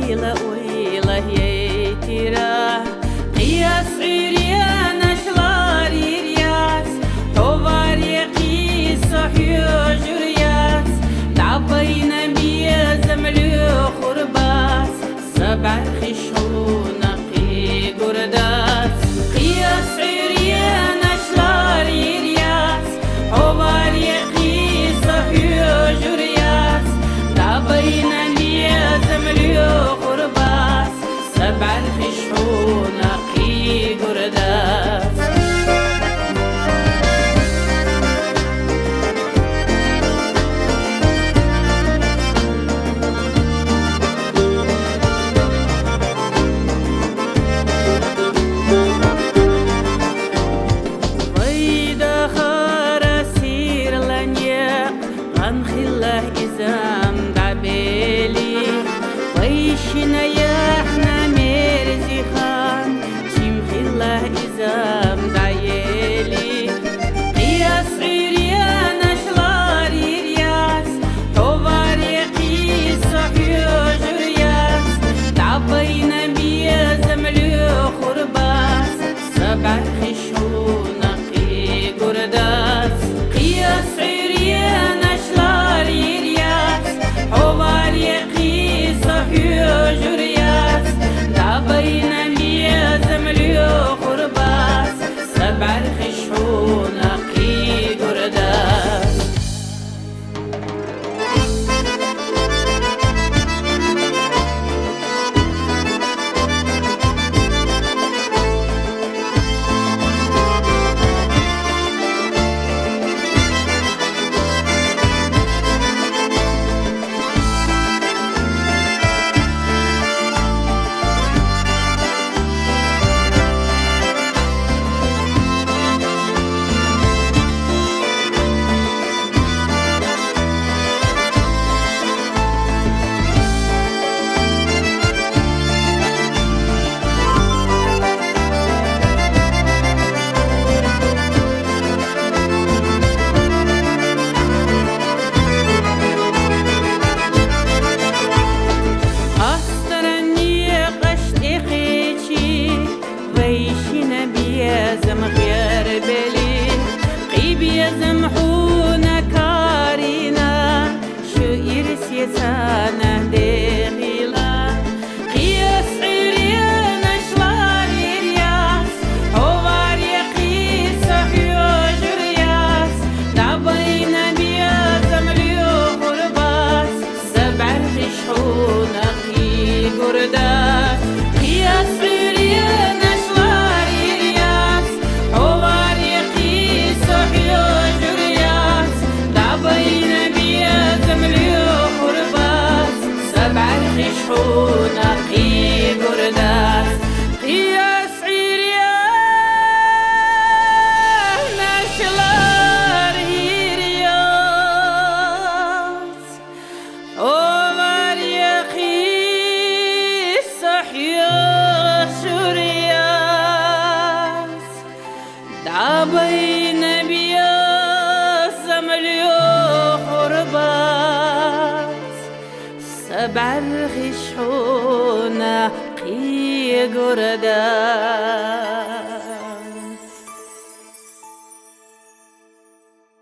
ويلا ويلا يتيرا قياس عريان أشلار يرياس حواري قيس صحيو جرياس دعبينا بيزم خرباس سبع خشون قي قرداس قياس عريان أشلار يرياس حواري قيس صحيو جرياس دعبينا خرباس سبع الخشون قي قرداس ويدا خراسير لنيا غنخله إزام دعبيلي ويشنا يا احنا ميرزي خان شمخله إزام دعيلي قياس عريان أشلار يرياس حواري قيس صحيو جرياس دعبينا بيزم خرباس سبع خشون قي قرداس قياس عريان أشلار يرياس حواري قيس صحيو جرياس دعبينا بيزم خرباس سبع الخشون قي قرداس بيزم غير بلي قي بيزم حونا كارينا شو يرس يسانا دخيلا قياس عريان أشلار يرياس حواري قيس صحيو جرياس دعبينا بيزم خرباس سبع الخشون قي قرداس قياس عريان خشون قي قرداس قياس عريان أشلار يرياس عمر قيس صحيو جرياس دعبينا بيزم خرباس سبع الخشون قي قرداس